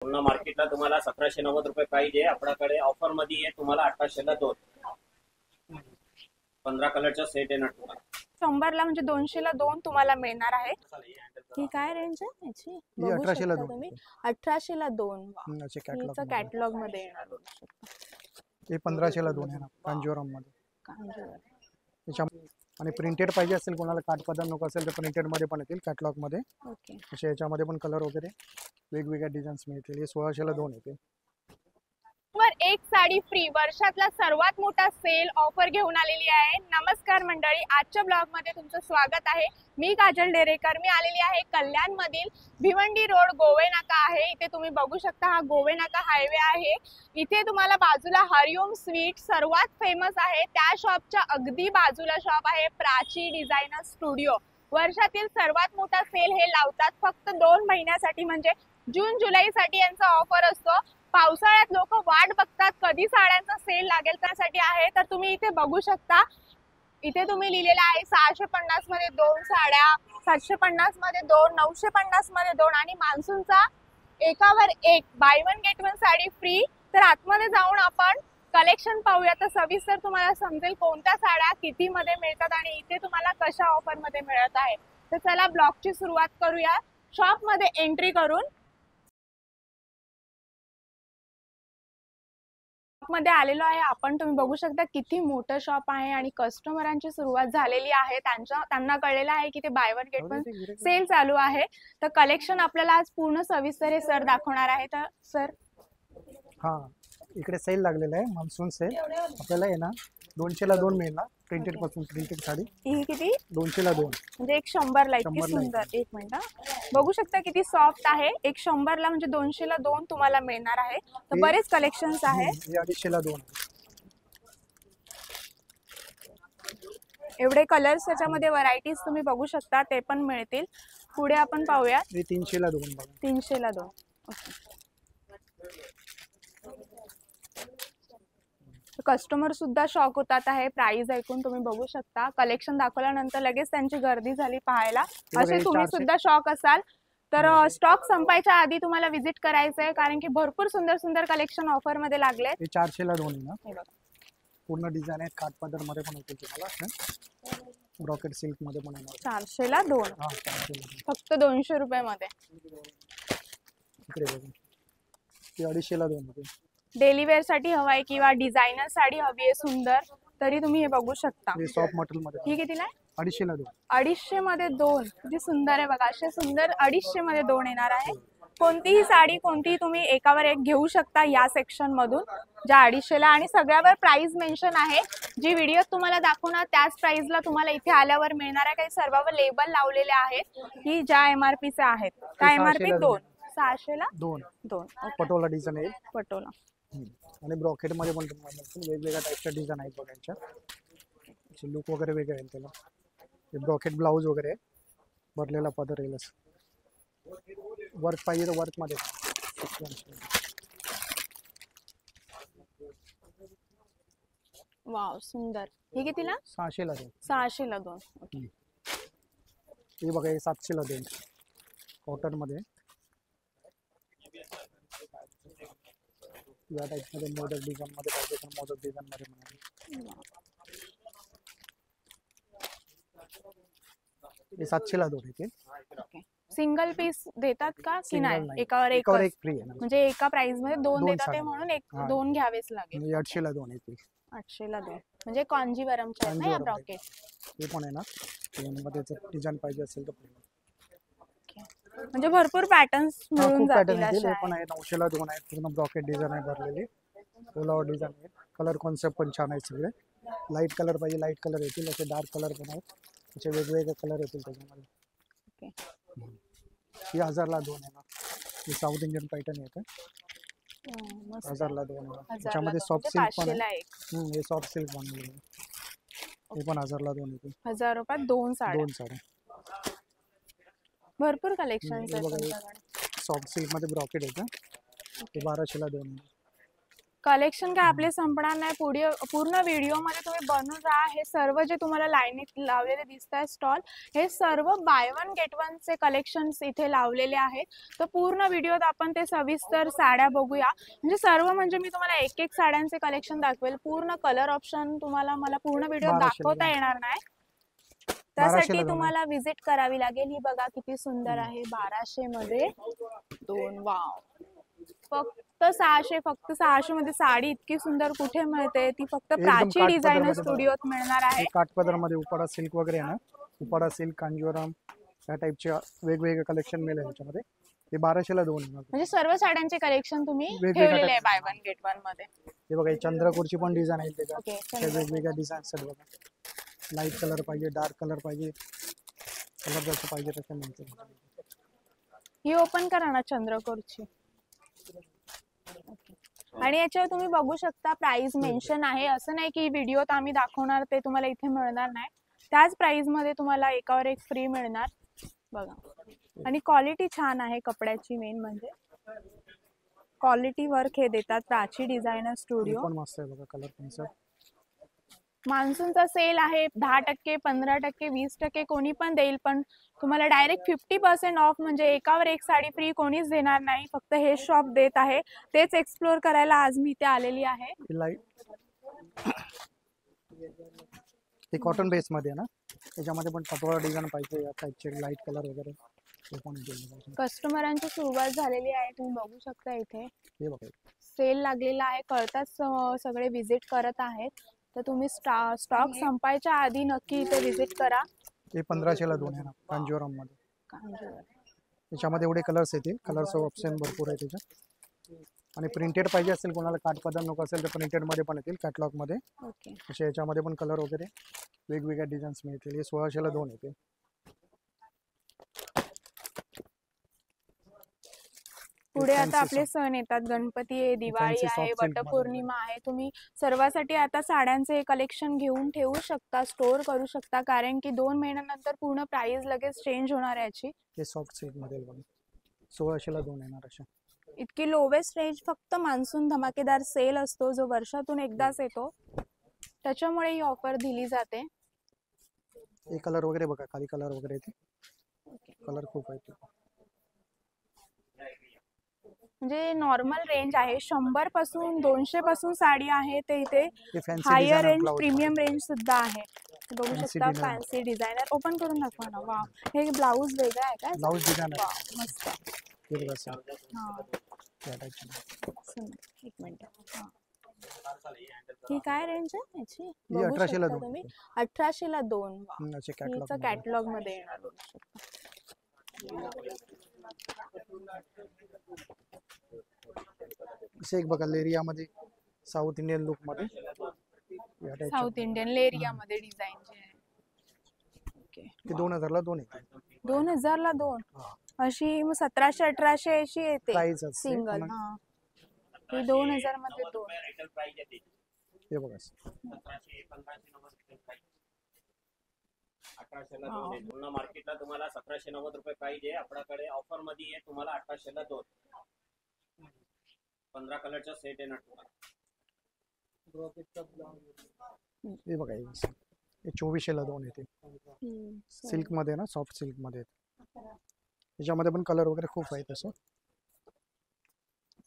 पूर्ण मार्केटला तुम्हाला 1790 रुपये प्राइस आहे. आपल्याकडे ऑफर मध्ये आहे तुम्हाला 1800ला 2. 15 कलरचा सेट येणार तुम्हाला. 100ला म्हणजे 200ला 2 तुम्हाला मिळणार आहे. ही काय रेंज आहे याची? ही बघू 1800ला शकता 2 तुम्ही. 1800ला 2. याचे हिचं कॅटलॉग कॅटलॉग मध्ये येणार बघू शकता. हे 1500ला 2 आहे ना कांजीवरम मध्ये. कांजीवरम. त्याच्या आणि प्रिंटेड पाहिजे असेल कोणाला काठपदर नको असेल तर प्रिंटेड मध्ये पण येतील कॅटलॉग मध्ये. ओके. असे याच्यामध्ये पण कलर वगैरे वेगवेगळ्या डिझाईन्स मिळतील. हे 1600ला 2 येते. वर एक साडी फ्री वर्षातला सर्वात मोठा सेल ऑफर घेऊन आलेली आहे. नमस्कार मंडळी, आजच्या ब्लॉग मध्ये तुमचं स्वागत आहे. मी काजल डेरेकर. मी आलेली आहे कल्याण मधील भिवंडी रोड गोवे नाका आहे. इथे तुम्ही बघू शकता हा गोवे नाका हायवे आहे. इथे तुम्हाला बाजूला हरिओम स्वीट सर्वात फेमस आहे. त्या शॉपच्या अगदी बाजूला शॉप आहे प्राची डिझायनर स्टुडिओ. वर्षातील सर्वात मोठा सेल हे लावतात फक्त 2 महिन्यासाठी, म्हणजे जून जुलै साठी यांचा ऑफर असतो. पावसाळ्यात लोक वाट बघतात कधी साड्यांचा सेल लागेल त्यासाठी आहे. तर तुम्ही इथे बघू शकता, इथे तुम्ही लिहिलेलं आहे 650 मध्ये 2 साड्या, 750 मध्ये 2, 950 मध्ये 2 आणि मान्सूनचा एकावर एक bye one get one sari free. तर आतमध्ये जाऊन आपण कलेक्शन पाहूया तर सविस्तर तुम्हाला समजेल कोणत्या साड्या किती मध्ये मिळतात आणि इथे तुम्हाला कशा ऑफर मध्ये मिळत आहे. तर चला ब्लॉगची सुरुवात करूया. शॉप मध्ये एंट्री करून मध्ये आलेलो आहे आपण. तुम्ही बघू शकता किती मोठं शॉप आहे आणि कस्टमरांची सुरुवात झालेली आहे. त्यांना कळलेलं आहे की ते buy one get one sale चालू आहे. तर कलेक्शन आपल्याला आज पूर्ण सविस्तर हे सर दाखवणार आहे. तर सर हा इकडे सेल लागलेला आहे मान्सून सेल. आपल्याला आहे ना 200ला 2 मिळणार प्रिंटेड पासून. प्रिंटेड साडी ही किती? 200ला 2 म्हणजे एक 100ला. इतकी 100ला सुंदर. एक मिनिट, बघू शकता किती सॉफ्ट आहे. एक 100ला म्हणजे 200ला 2 तुम्हाला मिळणार आहे. तर बरेच कलेक्शन्स आहे. हे 250ला 2. एवढे कलर्स त्याच्यामध्ये व्हरायटीज तुम्ही बघू शकता ते पण मिळतील. पुढे आपण पाहूया. हे 300ला 2 बघा. 300ला 2. ओके. कस्टमर सुद्धा शॉक होतात आहे प्राइस ऐकून. तुम्ही बघू शकता कलेक्शन दाखवल्यानंतर लगेच त्यांची गर्दी झाली पाहायला. असे तुम्ही सुद्धा शॉक असाल. तर स्टॉक संपायच्या आधी तुम्हाला विजिट करायचं आहे कारण की भरपूर सुंदर सुंदर कलेक्शन ऑफर मध्ये लागले. हे 400ला 2 आहे ना. पूर्ण डिझाईन आहे. काठपदर मध्ये पण होते तुम्हाला. ब्रॉकेट सिल्क मध्ये पण येणार. 400ला 2. हा 400ला फक्त 200 रुपये मध्ये. इकडे बघा. हे 250ला 2 होते. डेली वेअर साठी हवाय किंवा डिझायनर साडी हवी आहे सुंदर तरी तुम्ही हे बघू शकता. हे सॉफ्ट मटेरियल मध्ये. ही कितीला आहे? 250ला 2. 250 मध्ये 2. किती सुंदर आहे बघा. असे सुंदर 250 मध्ये 2 येणार आहे. कोणतीही साडी कोणतीही तुम्ही एकावर एक घेऊ शकता या सेक्शन मधून ज्या 250ला. आणि सगळ्यावर प्राइस मेन्शन आहे. जी व्हिडिओ तुम्हाला दाखवणार त्याच प्राइसला तुम्हाला इथे आल्यावर मिळणार आहे. काही सर्वांवर लेबल लावलेले आहेत की ज्या MRP चे आहेत. त्या MRP 2. 600ला 2. पटोला डिझाईन आहे. पटोला. आणि ब्रॉकेट मध्ये पण तुम्हाला वेगवेगळ्या टाईपच्या डिझाईन आहेत बघायच्या. लुक वगैरे वेगळं आहे त्याला. हे ब्रॉकेट ब्लाउज वगैरे भरलेला पदर येईल. वर्क पाहिजे तर वर्क मध्ये. वाव सुंदर. हे कितीला? 600ला 2. 600ला 2. ओके. हे बघा हे 700ला 2 कॉटन मध्ये. या टाइप मध्ये मोदक डिझाईन मध्ये पाहिजे तर मोदक डिझाईन मध्ये मिळेल. हे 700ला 2 येते. ओके. सिंगल पीस देतात का की Single नाही? एकावर एक फ्री आहे ना. म्हणजे एका प्राइस मध्ये 2 देतात ते साड्या. म्हणून एक हा. 2 घ्यावेच लागेल. हे 800ला 2 येते. 800ला 2 म्हणजे कांजीवरमचे आहेत ना या कांजीवरम ब्रॉकेट. हे पण आहे ना. मध्ये डिझाईन पाहिजे असेल तर म्हणजे भरपूर पॅटर्न्स मिळून खूप जातील पॅटर्न येतील. अशा हे आहे. पण आहे 900ला 2 आहे. पूर्ण ब्रॉकेट डिझाईन आहे भरलेली. ओलावर डिझाईन आहे. कलर कॉन्सेप्ट पण छान आहे सगळे. लाईट कलर पाहिजे लाईट कलर येतील. असे डार्क कलर पण आहेत. असे वेगवेगळे कलर येतील त्याच्यामध्ये. ओके. ही 1000ला 2 आहे ना. ही साऊथ इंडियन पॅटर्न येते. मस्त. 1000ला 2 आहे. 1000ला त्याच्यामध्ये 2 सॉफ्ट म्हणजे सिल्क पण 500ला आहे. 1. हे सॉफ्ट सिल्क पण आहे. हे पण 1000ला 2 येते. 1000 रुपयात 2 साड्या. 2 साड्या. भरपूर कलेक्शन्स आहेत बघा तुमच्याकडे. सॉफ्ट सिल्क मध्ये ब्रॉकेट येतं. ते 1200ला 2 आहे. कलेक्शन काय आपले संपणार नाही. पुढे पूर्ण व्हिडिओमध्ये तुम्ही बनून राहा. हे सर्व जे तुम्हाला लाईनीत लावलेले दिसत आहे स्टॉल, हे सर्व बाय वन गेट वन चे कलेक्शन्स इथे लावलेले आहेत. तर पूर्ण व्हिडिओत आपण ते सविस्तर साड्या बघूया. म्हणजे सर्व म्हणजे मी तुम्हाला एक एक साड्यांचे कलेक्शन दाखवेल. पूर्ण कलर ऑप्शन तुम्हाला मला पूर्ण व्हिडिओ 1200 दाखवता ला येणार नाही. 1200 त्यासाठी ला दोन तुम्हाला विजिट करावी लागेल. ही बघा किती सुंदर आहे. 1200 मध्ये दोन. वाव. फक्त 600, फक्त 600 मध्ये साडी इतकी सुंदर कुठे मिळते? ती फक्त एकदम प्राची काठपदर डिझायनर मध्ये स्टुडिओत मिळणार आहे. काठपदर मध्ये उपाडा सिल्क वगैरे आहे ना, उपाडा सिल्क, कांजीवरम या टाईपचे वेगवेगळे कलेक्शन मिळेल याच्यामध्ये. ते 1200 ला दोन येणार. म्हणजे सर्व साड्यांचे कलेक्शन तुम्ही वेगवेगळ्या ठेवलेले आहे type. Bye one get one मध्ये. हे बघा, चंद्रकोरची पण डिझाईन आहे त्याच्यात. ओके, त्या वेगवेगळ्या डिझाईन्स आहेत बघा. लाईट कलर पाहिजे, डार्क कलर पाहिजे, कलर जसं पाहिजे तसं मिळते. ही ओपन करा ना चंद्रकोरची. आणि याच्यावर तुम्ही बघू शकता प्राइस मेन्शन आहे. असं नाही की व्हिडिओत आम्ही दाखवणार ते तुम्हाला इथे मिळणार नाही. त्याच प्राइस मध्ये तुम्हाला एकावर एक फ्री मिळणार बघा. आणि क्वालिटी छान आहे कपड्याची. मेन म्हणजे क्वालिटी वर्क हे देतात प्राची डिझायनर स्टुडिओ. पण मस्त आहे बघा, कलर पण. मान्सूनचा सेल आहे. 10%, 15%, 20% कोणी पण देईल. पण तुम्हाला डायरेक्ट 50% ऑफ म्हणजे एकावर एक साडी फ्री कोणीच देणार नाही. फक्त हे शॉप देत आहे. तेच एक्सप्लोर करायला आज मी इथे आलेली आहे. ते कॉटन बेस मध्ये ना, त्याच्यामध्ये पण पटोळा डिझाईन पाहिजे या टाईपचे, लाईट कलर वगैरे. कस्टमरांची सुरुवात झालेली आहे. तुम्ही बघू शकता इथे हे बघा, सेल लागलेला आहे. कळताच सगळे विजिट करत आहेत. तर तुम्ही स्टॉक संपायच्या आधी नक्की इथे विजिट करा. हे 1500 ला दोन आहे ना, कांजीवरम मध्ये. त्याच्यामध्ये एवढे कलर्स येतील. कलर्स ऑप्शन भरपूर आहे त्याच्यात. आणि प्रिंटेड पाहिजे असेल कोणाला, काठपदर नको असेल तर प्रिंटेड मध्ये पण येतील कॅटलॉग मध्ये. ओके. असे याच्यामध्ये पण कलर वगैरे वेगवेगळ्या डिझाईन्स मिळतील. हे 1600 ला दोन येतील. पुढे आता आपले सण येतात. गणपती आहे, दिवाळी आहे, वटपौर्णिमा आहे. तुम्ही सर्वासाठी आता साड्यांचे कलेक्शन घेऊन ठेवू शकता, स्टोर करू शकता. कारण की 2 महिन्यानंतर पूर्ण प्राइस लगेच चेंज होणार याची. हे सॉफ्ट सिल्क मध्ये बघा, 1600 ला दोन येणार अशा. इतकी लोवेस्ट रेंज. फक्त मान्सून धमाकेदार सेल असतो जो वर्षातून एकदाच येतो. त्याच्यामुळे ही ऑफर दिली जाते. हे कलर वगैरे बघा, खाली कलर वगैरे येते. कलर खूप आहेत. म्हणजे नॉर्मल रेंज आहे. 100 पासून 200 पासून साडी आहे. ते इथे fancy higher design range, premium range सुद्धा आहे. बघू Fancy शकता design. Fancy designer. ओपन करून दाखवा ना. वा, हे ब्लाऊज वेगळा आहे का? ब्लाऊज डिझाइन वा, आहे. मस्त. हे बघा असं. हा, त्या टाईपचे. सुंदर. एक मिनिट. हा, ही काय रेंज आहे याची? ही बघू 1800 ला शकता दोन तुम्ही. येते. 1800 ला दोन. वा, असे हिचं कॅटलॉग कॅटलॉग मध्ये येणार. बघू शकता. असे एक बघा, लेरिया मध्ये, साऊथ इंडियन लुक मध्ये या टाईपचे. साऊथ इंडियन लेरिया मध्ये डिझाईन जे आहे. ओके. ते 2000 ला दोन येते. 2000 ला दोन. हा. अशी 1700, 1800 अशी येते प्राइस असते. सिंगल. हा, ही 2000 मध्ये दोन. हे बघा असं. 1700, 1590 प्राइस. 1800 ला दोन आहे. पूर्ण मार्केटला तुम्हाला 1790 रुपये प्राइस आहे. आपल्याकडे ऑफर मध्ये आहे तुम्हाला 1800 ला दोन. 15 कलरचा सेट आहे ना तुम्हाला. हे बघा, हे 2400 ला दोन येते. सिल्क मध्ये ना, सॉफ्ट सिल्क मध्ये. त्याच्यामध्ये पण कलर वगैरे खूप आहेत असं.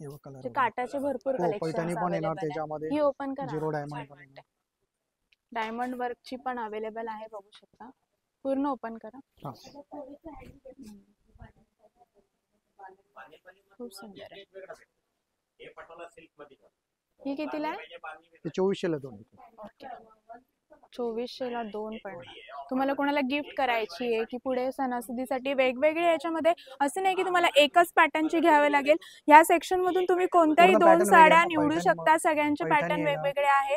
हे बघा कलर. काटाचे भरपूर हो, पैठणी कलेक्शन पण येणार अवेलेबल आहे. त्याच्यामध्ये. ही ओपन करा. झिरो डायमंड पण येणार. डायमंड वर्कची पण अवेलेबल आहे. बघू शकता. पूर्ण ओपन करा. हा. खूप सुंदर आहे. हे पटोला सिल्क मध्ये. ही कितीला आहे? हे 2400 ला दोन येते. ओके. 2400 ला दोन पण. तुम्हाला कोणाला गिफ्ट करायची आहे की पुढे सणासुदीसाठी वेगवेगळे याच्यामध्ये असं नाही की तुम्हाला एकच पॅटर्नची घ्यावे लागेल. या सेक्शन मधून तुम्ही कोणत्याही पूर्ण 2 pattern साड्या वेगळे, निवडू पैठणी शकता. सगळ्यांचे पैठणी पॅटर्न आहे ना. वेगवेगळे आहे.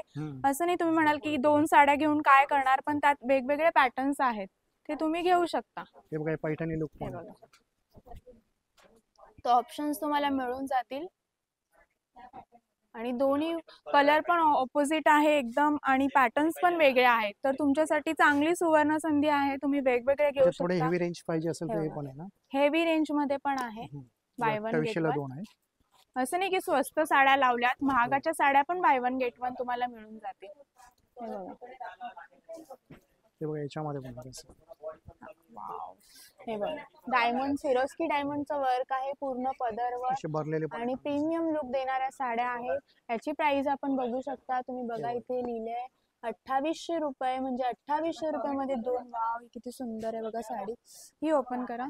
असं नाही तुम्ही म्हणाल की 2 साड्या घेऊन काय करणार, पण त्यात वेगवेगळे पॅटर्न्स आहेत ते तुम्ही घेऊ शकता. हे बघा, पैठणी लुक हे पण. बघा. तो ऑप्शन्स तुम्हाला मिळून जातील. आणि दोन्ही कलर पण ऑपोजिट आहे एकदम. आणि पॅटर्न्स पण वेगळे आहेत. तर तुमच्यासाठी चांगली सुवर्ण संधी आहे. तुम्ही वेगवेगळे घेऊ थोडे शकता. हेवी रेंज पाहिजे असेल तर हे हे पण आहे ना. हेवी रेंज मध्ये पण आहे. बाय वन गेट 2800 ला वन. दोन आहे. असं नाही की स्वस्त साड्या लावल्यात, महागाच्या साड्या पण बाय वन गेट वन तुम्हाला मिळून जाते. हे बघा. ते बघा याच्यामध्ये पण आहे असं. वाव. हे बघा डायमंड, सिरोस्की डायमंडचं वर्क आहे पूर्ण पदरवर असे भरलेले पण आणि आहेत. प्रीमियम लुक देणाऱ्या साड्या आहेत. याची प्राइस आपण बघू शकता, तुम्ही बघा इथे लिहिले आहे 2800 रुपये, म्हणजे 2800 रुपयामध्ये दोन. वाव ही किती सुंदर आहे बघा साडी. ही ओपन करा.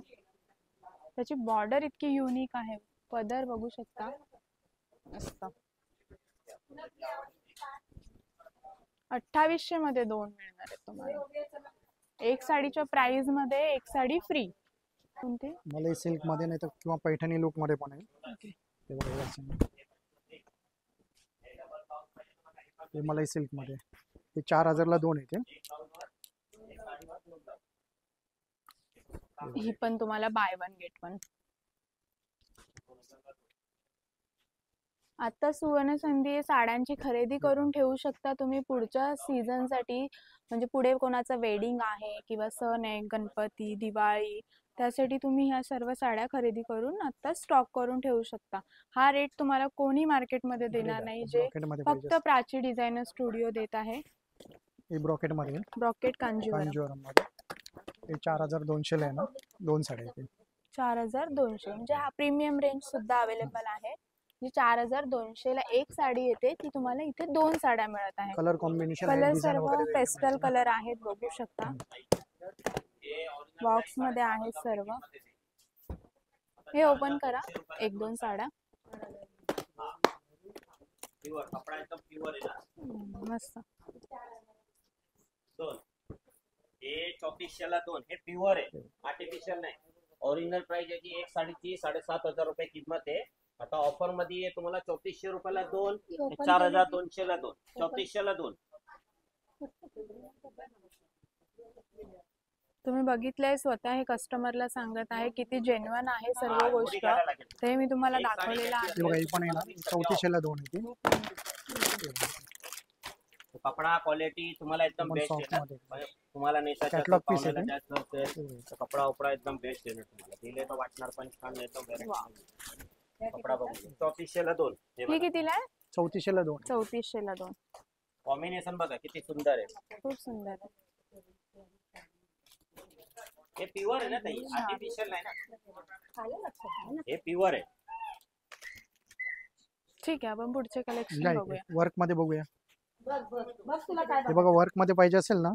त्याची बॉर्डर इतकी युनिक आहे, पदर बघू शकता मस्त. 2800 मध्ये दोन मिळणार आहेत तुम्हाला. एक साडीच्या प्राइस मध्ये एक साडी फ्री. कोणती? मला सिल्क मध्ये नाही तर किंवा पैठणी लुक मध्ये पण आहे. ते बघा हे असं. हे मला सिल्क मध्ये ते 4000 ला दोन आहे. ही पण तुम्हाला बाय वन गेट वन. आता सुवर्ण संधी आहे, साड्यांची खरेदी करून ठेवू शकता तुम्ही पुढच्या सीझन साठी. म्हणजे पुढे कोणाचं वेडिंग आहे किंवा सण आहे, गणपती, दिवाळी, त्यासाठी तुम्ही ह्या सर्व साड्या खरेदी करून आता स्टॉक करून ठेवू शकता. हा रेट तुम्हाला कोणी मार्केटमध्ये देणार नाही, जे ब्रॉकेट मध्ये फक्त पाहिजे प्राची डिझायनर स्टुडिओ देत आहे. हे ब्रॉकेट मध्ये ब्रॉकेट कांजीवरम. कांजीवरम मध्ये हे 4200 ला आहे ना. दोन साड्या आहेत. 4200 म्हणजे हा प्रीमियम रेंज सुद्धा अवेलेबल आहे. जी 4200 ला एक साडी येते, ती तुम्हाला इथे दोन साड्या मिळत आहे. कलर कॉम्बिनेशन कलर सर्व पेस्टल कलर आहेत बघू शकता. बॉक्स मध्ये आहेत सर्व. हे ओपन करा. एक दोन साड्या प्युअर कपडा एकदम प्युअर आहे ना. मस्त. दोन हे 3400 ला दोन. हे प्युअर आहे, आर्टिफिशियल नाही. ओरिजिनल प्राइस याची एक साडीची 7500 रुपये किंमत आहे. आता ऑफर मध्ये तुम्हाला 3400 रुपयाला दोन, 4200 ला दोन, 3400 ला दोन. तुम्ही बघितलंय स्वतः, हे कस्टमरला सांगत आहे किती जेन्युइन आहे सर्व गोष्ट. ते मी तुम्हाला दाखवलेलं आहे. हे बघा ही पण आहे ना. 3400 ला दोन आहे. कपडा क्वालिटी तुम्हाला एकदम बेस्ट आहे ना. तुम्हाला नाही तर Catalog piece आहे पावण्याला जास्त असेल तर कपडा उपडा एकदम बेस्ट आहे ना. तुम्हाला दिले तर वाटणार पण छान. एकदम कपडा बघू. 3400 ला दोन. ही कितीला आहे? 3400 ला दोन. 3400 ला दोन. कॉम्बिनेशन बघा किती सुंदर आहे. खूप सुंदर आहे. हे प्युअर आहे ना ताई, आर्टिफिशियल नाही ना. हे प्युअर आहे. ठीक आहे, आपण पुढचे कलेक्शन बघूया. वर्क मध्ये बघूया. हे बघा वर्क मध्ये पाहिजे असेल ना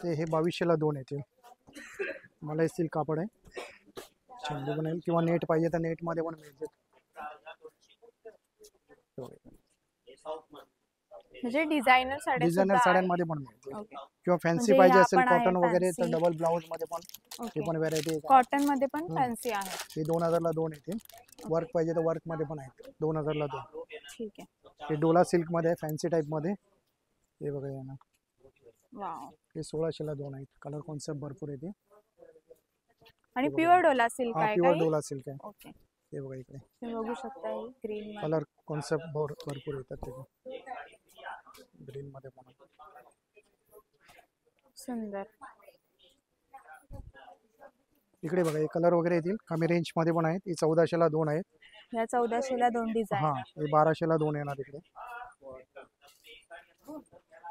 ते हे 2200 ला दोन येते. मला हे सिल्क कापड आहे, छंद बनेल. किंवा नेट पाहिजे तर नेट मध्ये पण मिळते. म्हणजे डिझायनर साड्या डिझायनर सुद्धा साड्यांमध्ये पण मिळते. ओके. किंवा फॅन्सी म्हणजे पाहिजे ह्या असेल पण आहे कॉटन वगैरे तर fancy. डबल ब्लाउज मध्ये पण ओके. हे पण व्हरायटी आहे. कॉटन मध्ये पण फॅन्सी आहे. हे 2000 ला दोन येते. वर्क पाहिजे तर वर्क मध्ये पण आहेत. 2000 ला दोन. ठीक आहे. हे डोला सिल्क मध्ये आहे, फॅन्सी टाइप मध्ये. हे बघा या ना. वाव. हे 1600 ला दोन आहेत. कलर कॉन्सेप्ट भरपूर येते. आणि प्युअर डोला सिल्क हा आहे प्युअर का? डोला सिल्क आहे. ओके. हे बघा इकडे तुम्ही बघू शकता ही ग्रीन मध्ये. कलर कॉन्सेप्ट भरपूर येतात त्याचे. ग्रीन मध्ये पण सुंदर. इकडे बघा हे कलर वगैरे येतील. कमी रेंज मध्ये पण आहेत. हे 1400 ला दोन आहेत. या 1400 ला दोन हा डिझाईन. हे 1200 ला दोन येणार इकडे.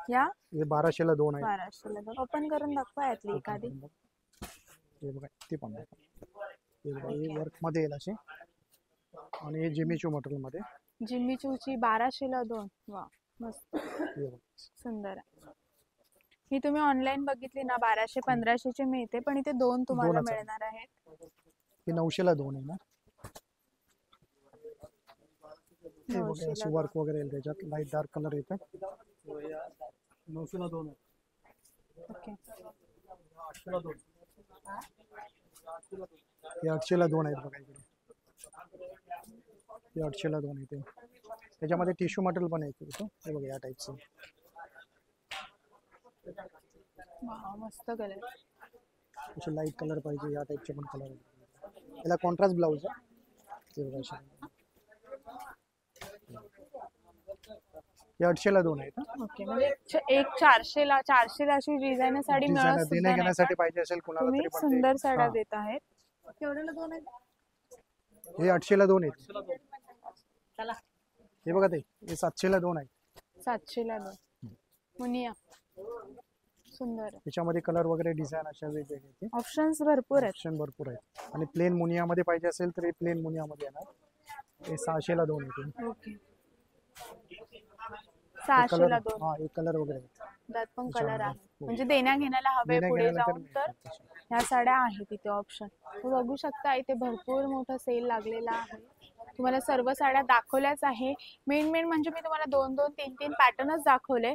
या हे 1200 ला दोन आहेत. 1200 ला दोन. ओपन करून दाखवा यातली एखादी. हे बघा ते पण आहे. हे बघा हे वर्क मध्ये येईल असे. आणि हे जिमीचू मटेरियल मध्ये. जिम्मी चूची 1200 ला दोन. वा मस्त. हे बघा सुंदर आहे. ही तुम्ही ऑनलाईन बघितली ना 1200-1500 ची मिळते, पण इथे दोन तुम्हाला दोनच आहे. मिळणार आहेत. हे 900 ला दोन आहे ना. हे 900 बघा ला असे वर्क वगैरे येईल त्याच्यात. लाईट डार्क कलर येतात. 900 ला दोन आहे. ओके. 800 ला दोन. हे 800 ला दोन आहेत बघा इकडे. हे 800 ला दोन येते. त्याच्यामध्ये टिश्यू मटेरियल पण आहे. हे बघा या टाईपचं. वाव मस्त कलर. असे लाईट कलर पाहिजे या टाईपचे पण कलर आहेत. याला कॉन्ट्रास्ट ब्लाऊज आहे. हे बघा असे. हे 800 ला दोन आहेत. ओके. म्हणजे एक 400 ला अशी डिझायनर साडी मिळत डिझायनर सुद्धा देण्या नाही घेण्यासाठी का? पाहिजे असेल कुणाला तुम्ही तरी पण सुंदर ते- साड्या हा. देत आहेत. केवढ्याला दोन आहेत? हे 800 ला दोन आहेत. चला हे बघा ते हे 700 ला 2 आहेत. 700 ला 2. मुनिया सुंदर आहे. त्याच्यामध्ये कलर वगैरे डिझाईन अशा वेगवेगळे ऑप्शन्स भरपूर आहेत. ऑप्शन भरपूर आहेत. आणि प्लेन मुनियामध्ये पाहिजे असेल तर हे प्लेन मुनियामध्ये येणार. हे 600 ला 2 आहेत. ओके 600 ला 2. हा, हे कलर वगैरे आहेत. त्यात पण कलर त्याच्यामध्ये, आहे. हो. म्हणजे देण्या घेण्याला हवे देण्या पुढे घेण्याला तर जाऊन तर मिळतात तसे. ह्या साड्या आहेत तिथे ऑप्शन. तुम्ही बघू शकता इथे भरपूर मोठा सेल लागलेला आहे. तुम्हाला सर्व साड्या दाखवल्याच आहे. मेन म्हणजे मी तुम्हाला 2-2, 3-3 पॅटर्नच दाखवले.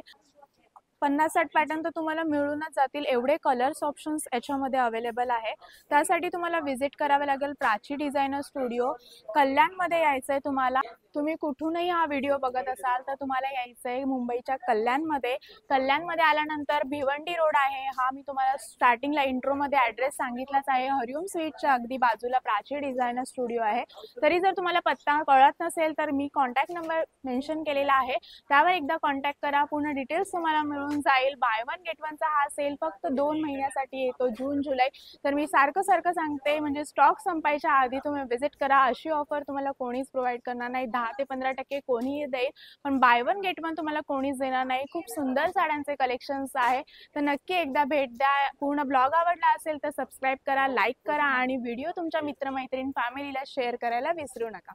50-60 पॅटर्न तर तुम्हाला मिळूनच जातील. एवढे कलर्स ऑप्शन्स याच्यामध्ये अवेलेबल आहे. त्यासाठी तुम्हाला व्हिजिट करावे लागेल प्राची डिझायनर स्टुडिओ. कल्याणमध्ये यायचं आहे तुम्हाला. तुम्ही कुठूनही हा व्हिडिओ बघत असाल तर तुम्हाला यायचं आहे मुंबईच्या कल्याणमध्ये. कल्याणमध्ये आल्यानंतर भिवंडी रोड आहे. हा मी तुम्हाला स्टार्टिंगला इंट्रोमध्ये ॲड्रेस सांगितलाच आहे. हरिओम स्वीटच्या अगदी बाजूला प्राची डिझायनर स्टुडिओ आहे. तरी जर तुम्हाला पत्ता कळत नसेल तर मी कॉन्टॅक्ट नंबर मेन्शन केलेला आहे. त्यावर एकदा कॉन्टॅक्ट करा. पूर्ण डिटेल्स तुम्हाला मिळून जाईल. बाय वन गेट वनचा हा सेल फक्त 2 महिन्यासाठी येतो, जून जुलै. तर मी सारखं सांगते म्हणजे स्टॉक संपायच्या आधी तुम्ही व्हिजिट करा. अशी ऑफर तुम्हाला कोणीच प्रोव्हाइड करणार नाही. 10 ते 15% कोणीही देईल, पण बाय वन गेट वन तुम्हाला कोणीच देणार नाही. खूप सुंदर साड्यांचे कलेक्शन्स आहे. तर नक्की एकदा भेट द्या. पूर्ण ब्लॉग आवडला असेल तर सबस्क्राईब करा, लाईक करा आणि व्हिडिओ तुमच्या मित्रमैत्रीण फॅमिलीला शेअर करायला विसरू नका.